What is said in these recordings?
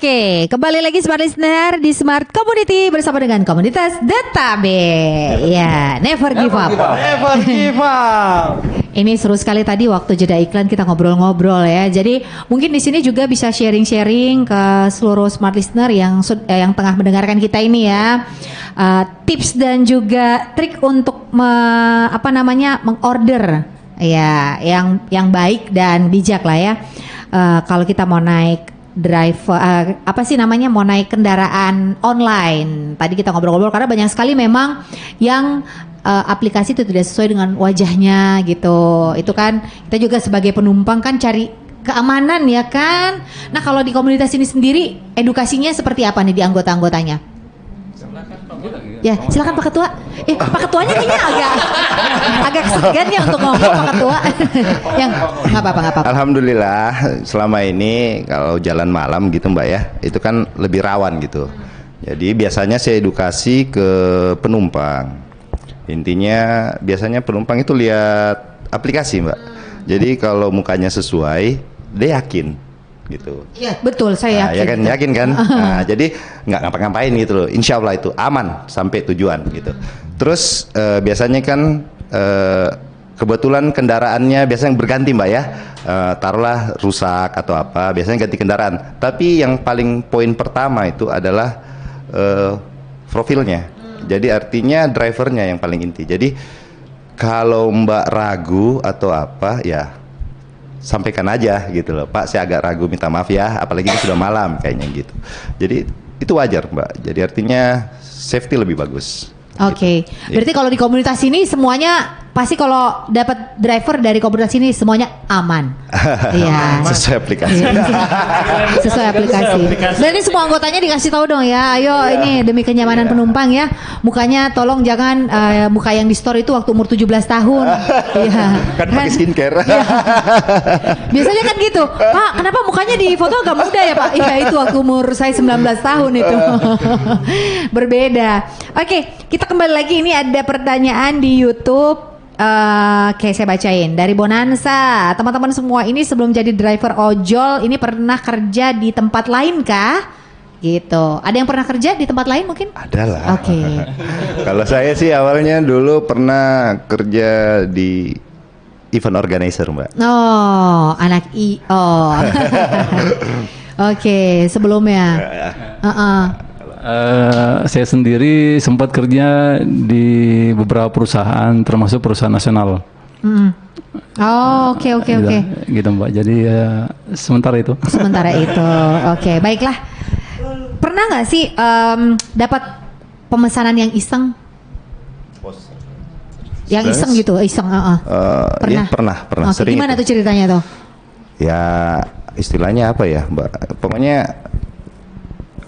Oke, kembali lagi Smart Listener di Smart Community bersama dengan komunitas Database. Ya, never give up. Never give up. Ini seru sekali tadi waktu jeda iklan kita ngobrol-ngobrol ya. Jadi mungkin di sini juga bisa sharing-sharing ke seluruh Smart Listener yang tengah mendengarkan kita ini ya. Tips dan juga trik untuk mengorder ya yang baik dan bijak lah ya. Kalau kita mau naik mau naik kendaraan online. Tadi kita ngobrol-ngobrol karena banyak sekali memang yang aplikasi itu tidak sesuai dengan wajahnya gitu. Itu kan kita juga sebagai penumpang kan cari keamanan ya kan. Nah kalau di komunitas ini sendiri edukasinya seperti apa nih di anggota-anggotanya? Ya silakan Pak Ketua. Pak Ketuanya kayaknya agak segan ya untuk ngomong Pak Ketua. Yang nggak apa-apa. Alhamdulillah selama ini kalau jalan malam gitu Mbak ya, itu kan lebih rawan gitu. Jadi biasanya saya edukasi ke penumpang. Intinya biasanya penumpang itu lihat aplikasi Mbak. Jadi kalau mukanya sesuai, dia yakin. Gitu. Iya betul, saya yakin. Yakin kan? Nah, jadi nggak ngapa-ngapain gitu loh. Insya Allah itu aman sampai tujuan gitu. Terus biasanya kan kebetulan kendaraannya biasanya berganti Mbak ya. Taruhlah rusak atau apa, biasanya ganti kendaraan. Tapi yang paling poin pertama itu adalah profilnya. Jadi artinya drivernya yang paling inti. Jadi kalau Mbak ragu atau apa ya sampaikan aja gitu loh, Pak saya agak ragu, minta maaf ya, apalagi ini sudah malam kayaknya gitu. Jadi itu wajar Mbak, jadi artinya safety lebih bagus. Oke, berarti kalau di komunitas ini semuanya pasti kalau dapat driver dari komunitas ini semuanya aman. Iya. Sesuai aplikasi. Sesuai aplikasi. Berarti semua anggotanya dikasih tahu dong ya. Ayo ini demi kenyamanan penumpang ya. Mukanya tolong jangan muka yang di store itu waktu umur 17 tahun. Iya. Kan pakai skincare. Ya. Biasanya kan gitu. Pak, kenapa mukanya di foto agak muda ya, Pak? Iya, itu waktu umur saya 19 tahun itu. Berbeda. Oke, kita kembali lagi, ini ada pertanyaan di YouTube. Oke, saya bacain dari Bonanza. Teman-teman semua ini sebelum jadi driver ojol ini pernah kerja di tempat lain kah? Gitu. Ada yang pernah kerja di tempat lain mungkin? Ada lah. Oke. Kalau saya sih awalnya dulu pernah kerja di event organizer Mbak. Oh, anak IO. Oke, sebelumnya. Saya sendiri sempat kerja di beberapa perusahaan, termasuk perusahaan nasional. Oh, oke. Gitu Mbak. Jadi sementara itu. Sementara itu, oke. Baiklah. Pernah nggak sih dapat pemesanan yang iseng? Yang iseng gitu, iseng. Pernah. Ya, pernah. Okay, Sering. Gimana itu. tuh ceritanya tuh? Ya istilahnya apa ya Mbak? Pokoknya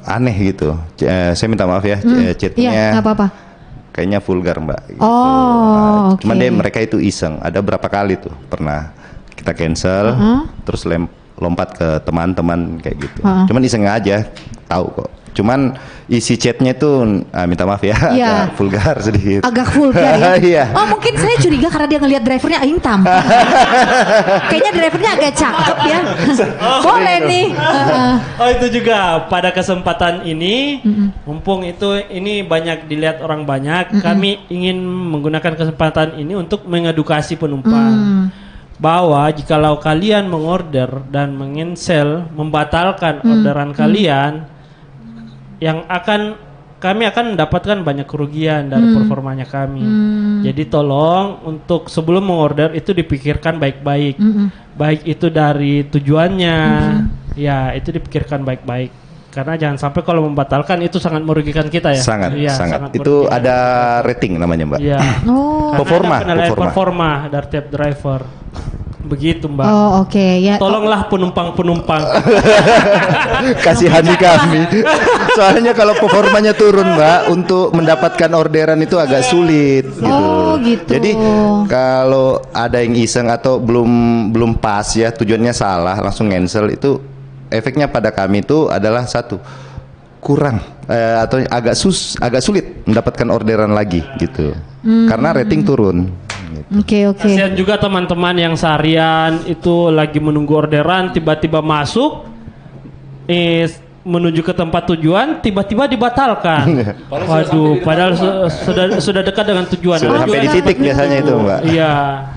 aneh gitu. Saya minta maaf ya, chatnya. Iya, nggak apa-apa. Kayaknya vulgar Mbak. Gitu. Oh, oke. Cuman mereka itu iseng. Ada berapa kali tuh pernah kita cancel, terus lompat ke teman-teman kayak gitu. Cuman iseng aja, tahu kok. Cuman isi chatnya tuh minta maaf ya, agak vulgar sedikit. Agak vulgar ya? Iya. Oh mungkin saya curiga karena dia ngelihat drivernya aing tampan. Kayaknya drivernya agak cakep ya. Boleh nih. Oh itu juga pada kesempatan ini, mumpung ini banyak dilihat orang banyak, kami ingin menggunakan kesempatan ini untuk mengedukasi penumpang. Bahwa jikalau kalian mengorder dan mengcancel, membatalkan orderan kalian, kami akan mendapatkan banyak kerugian dari performanya kami. Jadi tolong untuk sebelum mengorder itu dipikirkan baik-baik. Baik itu dari tujuannya, ya itu dipikirkan baik-baik. Karena jangan sampai kalau membatalkan itu sangat merugikan kita ya. Sangat. Sangat Itu merugikan. ada rating namanya Mbak. Iya. Karena ada performa dari tiap driver. Begitu Mbak. Oh oke. Ya. Tolonglah penumpang-penumpang. Kasihani kami. Soalnya kalau performanya turun Mbak, untuk mendapatkan orderan itu agak sulit gitu. Oh gitu. Jadi kalau ada yang iseng atau belum pas ya, tujuannya salah, langsung cancel, itu efeknya pada kami itu adalah satu, kurang atau agak sulit mendapatkan orderan lagi gitu. Karena rating turun. Oke. Kasihan juga teman-teman yang seharian itu lagi menunggu orderan, tiba-tiba masuk menuju ke tempat tujuan tiba-tiba dibatalkan. Waduh, padahal sudah dekat dengan tujuan. Sudah sampai di titik biasanya itu, Mbak. Iya.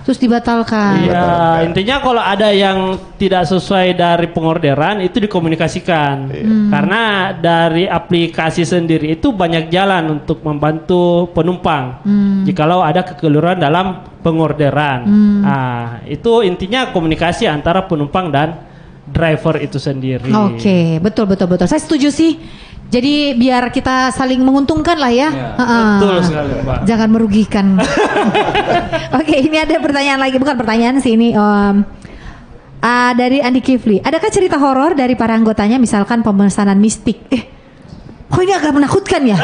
Terus dibatalkan. Iya, intinya kalau ada yang tidak sesuai dari pengorderan itu dikomunikasikan. Karena dari aplikasi sendiri itu banyak jalan untuk membantu penumpang. Jikalau ada kekeliruan dalam pengorderan. Nah, itu intinya komunikasi antara penumpang dan driver itu sendiri. Oke, betul. Saya setuju sih. Jadi biar kita saling menguntungkan lah ya. Betul sekali, Mbak. Jangan merugikan. Oke, ini ada pertanyaan lagi, bukan pertanyaan sih ini. Dari Andi Kifli. Adakah cerita horor dari para anggotanya, misalkan pemesanan mistik? Kok ini agak menakutkan ya?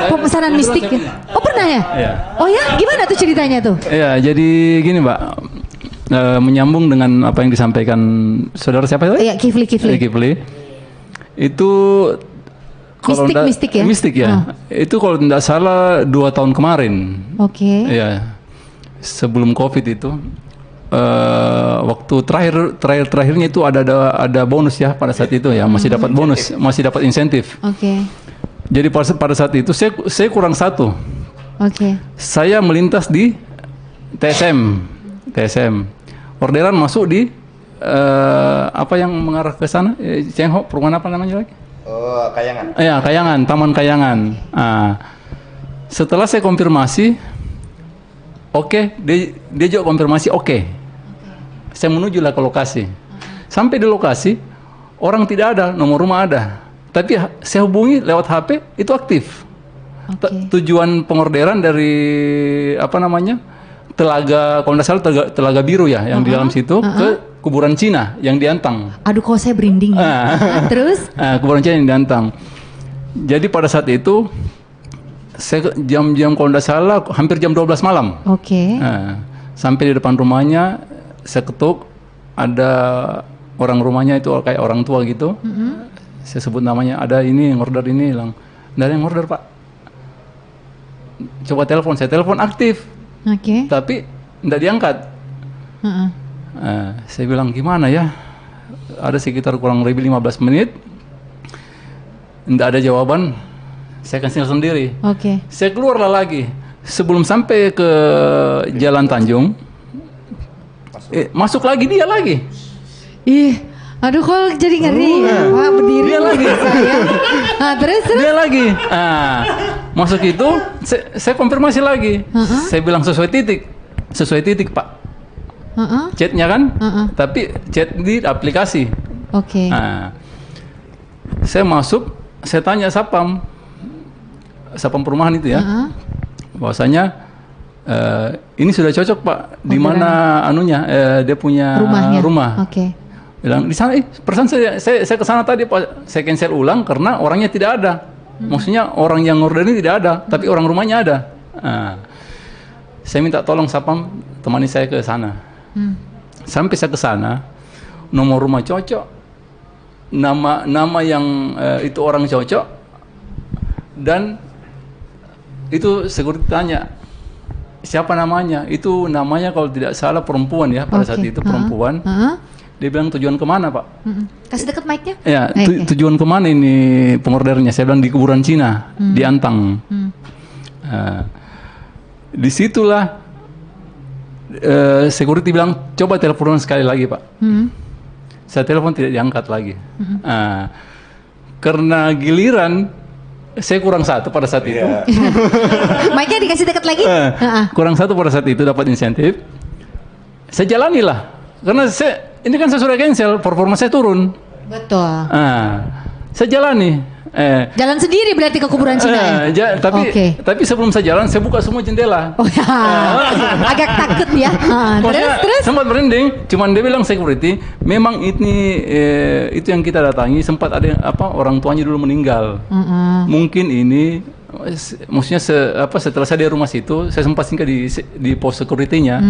Pemesanan mistik ya? Oh pernah ya? Iya. Oh ya, gimana tuh ceritanya tuh? Iya, jadi gini Mbak, menyambung dengan apa yang disampaikan saudara siapa itu? Iya, Kifli. Kifli. Itu kalau Mistik ya? Mistik ya. Itu kalau tidak salah 2 tahun kemarin. Oke. Iya. Sebelum Covid itu. Waktu terakhirnya itu ada bonus ya pada saat itu ya, masih dapat bonus, masih dapat insentif. Oke. Jadi pada saat itu saya kurang satu. Oke. Saya melintas di TSM. Orderan masuk di apa yang mengarah ke sana? Cengho, perumahan apa namanya lagi? Oh, Kayangan. Ya, Kayangan, Taman Kayangan. Setelah saya konfirmasi, oke, dia juga konfirmasi oke. Saya menujulah ke lokasi. Sampai di lokasi, orang tidak ada, nomor rumah ada. Tapi saya hubungi lewat HP, itu aktif. Tujuan pengorderan dari apa namanya? Telaga, kalau tidak salah telaga biru ya, yang di dalam situ ke kuburan Cina yang di Antang. Aduh, kok saya berinding. Terus? Kuburan Cina yang di Antang. Jadi pada saat itu saya jam-jam kalau tidak salah hampir jam 12 malam. Oke. Sampai di depan rumahnya saya ketuk, ada orang rumahnya itu kayak orang tua gitu. Saya sebut namanya, ada ini yang order ini, bilang tidak ada yang order Pak. Coba telepon, saya telepon aktif. Oke. Tapi tidak diangkat. Saya bilang gimana ya? Ada sekitar kurang lebih 15 menit. Tidak ada jawaban. Saya cancel sendiri. Oke. Saya keluarlah lagi. Sebelum sampai ke Jalan Tanjung, masuk lagi dia lagi. Ih, aduh kok jadi ngeri. Wah, berdiri dia lagi. Saya. Terus. Dia lagi. Masuk itu, saya konfirmasi lagi. Saya bilang sesuai titik Pak. Chatnya kan, tapi chat di aplikasi. Oke. Saya masuk, saya tanya sapam perumahan itu ya, bahwasanya ini sudah cocok Pak. Di mana anunya, dia punya rumah. Oke. Bilang di sana, perasaan saya ke sana tadi Pak, saya cancel ulang karena orangnya tidak ada. Maksudnya orang yang order ini tidak ada, tapi orang rumahnya ada. Saya minta tolong sapam temani saya ke sana. Sampai saya ke sana, nomor rumah cocok, nama yang itu orang cocok, dan itu security tanya siapa namanya. Itu namanya kalau tidak salah perempuan ya, pada saat itu perempuan. Dia bilang tujuan kemana Pak? Kasih dekat mic-nya. Ya, tujuan kemana ini pengordernya? Saya bilang di kuburan Cina, di Antang. Disitulah security bilang coba telepon sekali lagi Pak. Saya telepon tidak diangkat lagi. Karena giliran saya kurang satu pada saat itu. Mic-nya dikasih dekat lagi. Kurang satu pada saat itu dapat insentif. Saya jalanilah. Karena ini kan saya sudah cancel, performa saya turun. Betul. Saya jalani. Jalan sendiri berarti ke kuburan Cina ya? Tapi sebelum saya jalan, saya buka semua jendela. Oh ya, agak takut ya. Terus? Sempat merinding, cuman dia bilang security, memang ini itu yang kita datangi sempat ada orang tuanya dulu meninggal. Mungkin ini, maksudnya setelah saya di rumah situ, saya sempat singgah di pos security-nya.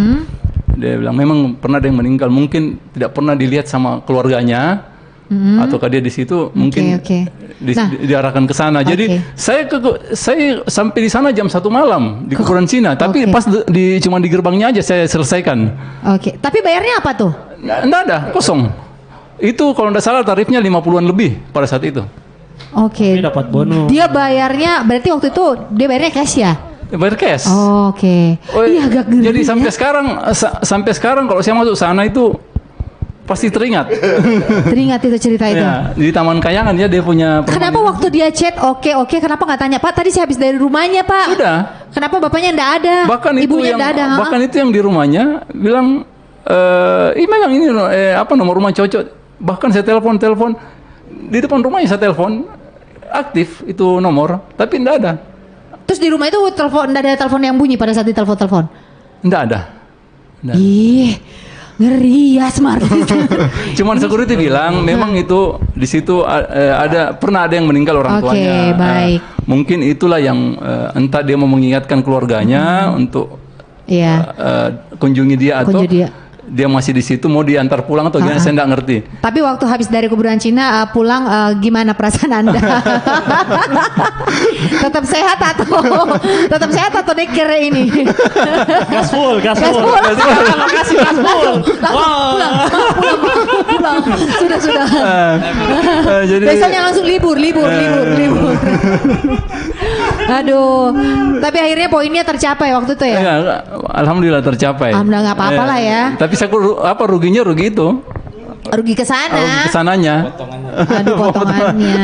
Dia bilang memang pernah ada yang meninggal, mungkin tidak pernah dilihat sama keluarganya. Ataukah dia di situ mungkin diarahkan ke sana. Jadi saya sampai di sana jam 1 malam di kuburan Cina, tapi pas cuma di gerbangnya aja saya selesaikan. Tapi bayarnya apa tuh? Nggak ada, kosong. Itu kalau tidak salah tarifnya 50-an lebih pada saat itu. Oke. Tapi dapat bonus. Dia bayarnya berarti waktu itu dia bayarnya cash ya? Bayar cash. Oke. Oh, Iya agak ngeri. jadi ya. sampai sekarang kalau saya masuk sana itu pasti teringat. Teringat itu cerita itu. Ya, di Taman Kayangan ya dia punya. Kenapa waktu dia chat oke, kenapa nggak tanya Pak? Tadi saya habis dari rumahnya Pak. Sudah. Kenapa bapaknya ndak ada? Bahkan itu Ibunya yang ndak ada. bahkan itu yang di rumahnya bilang memang ini nomor rumah cocok. Bahkan saya telepon di depan rumahnya, saya telepon aktif itu nomor, tapi ndak ada. Terus di rumah itu ndak ada telepon yang bunyi pada saat ditelepon. Ndak ada. Ndak. Ih, ngeri ya smart. Cuman security bilang memang itu di situ pernah ada yang meninggal orang Oke, tuanya. baik. Mungkin itulah yang entah dia mau mengingatkan keluarganya untuk Iya. kunjungi dia atau Kunjungi dia. dia masih di situ mau diantar pulang atau gimana, saya nggak ngerti. Tapi waktu habis dari kuburan Cina pulang gimana perasaan Anda? Tetap sehat atau neker ini? Gas full. Gas full. Lokasi gas full. Pulang. Sudah. Jadi Besoknya langsung libur. Aduh, tapi akhirnya poinnya tercapai waktu itu ya? ya, alhamdulillah tercapai. Alhamdulillah, nggak apa-apa lah ya. Tapi saya ruginya itu. Rugi ke sana. Kesananya. Aduh, potongannya.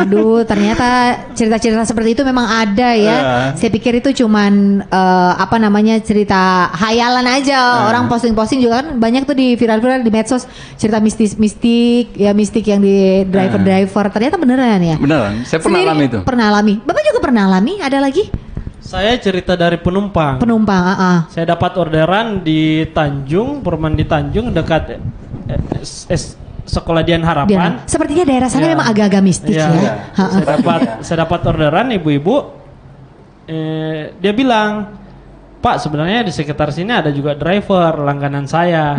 Aduh, ternyata cerita-cerita seperti itu memang ada ya. Saya pikir itu cuman cerita hayalan aja. Orang posting-posting juga kan banyak tuh di viral-viral di medsos, cerita mistik yang di driver. Ternyata beneran ya. Beneran. Saya pernah Sendiri alami itu. Pernah alami. Bapak juga pernah alami? Ada lagi? Saya cerita dari penumpang. Saya dapat orderan di Tanjung, perumahan di Tanjung dekat Sekolah Dian Harapan. Sepertinya daerah sana Ya. memang agak-agak mistik Iya. ya. Saya dapat orderan ibu-ibu. Dia bilang, Pak sebenarnya di sekitar sini ada juga driver langganan saya.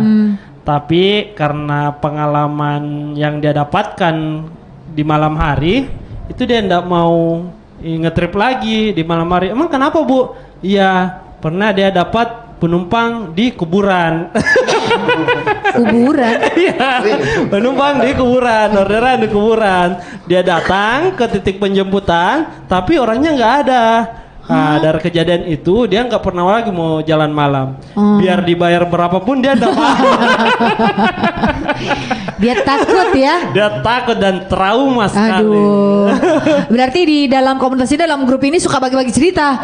Tapi karena pengalaman yang dia dapatkan di malam hari, itu dia tidak mau ngetrip lagi di malam hari. Emang kenapa Bu? Iya, pernah dia dapat penumpang di kuburan. Kuburan. Iya, penumpang di kuburan, orderan di kuburan. Dia datang ke titik penjemputan, tapi orangnya nggak ada. Nah, dari kejadian itu dia nggak pernah lagi mau jalan malam. Biar dibayar berapapun dia nggak mau. Dia takut ya. Dia takut dan trauma sekali. Aduh. Berarti di dalam komunitas ini, dalam grup ini suka bagi-bagi cerita.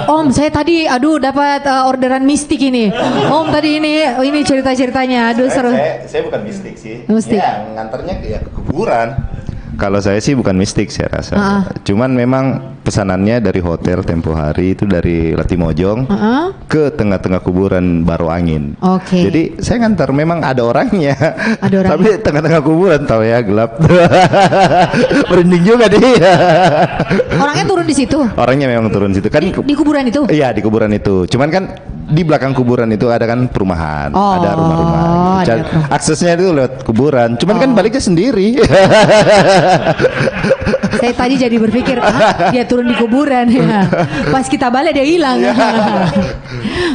Om, saya tadi dapat orderan mistik ini. Om tadi ini cerita-ceritanya. Aduh seru. Saya bukan mistik sih. Mistik. Ya, nganternya ke kuburan. Kalau saya sih bukan mistik saya rasa. Cuman memang pesanannya dari hotel tempo hari itu dari Latimojong ke tengah-tengah kuburan Baru Angin. Oke. Jadi saya ngantar memang ada orangnya. Ada orangnya. Tapi tengah-tengah kuburan tahu ya gelap. Merinding juga dia. Orangnya turun di situ. Orangnya memang turun situ kan. Di kuburan itu. Iya di kuburan itu. Cuman kan di belakang kuburan itu ada kan perumahan, Oh, ada rumah-rumah. Gitu. ada rumah. Aksesnya itu lewat kuburan. Cuman kan baliknya sendiri. Saya tadi jadi berpikir, dia turun di kuburan ya. Pas kita balik dia hilang.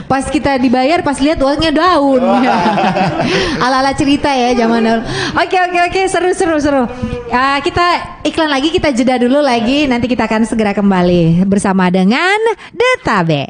Pas kita dibayar, pas lihat uangnya daun. Ala-ala cerita ya zaman dulu. Oke, seru. Kita iklan lagi, kita jeda dulu lagi. Nanti kita akan segera kembali bersama dengan Detabe.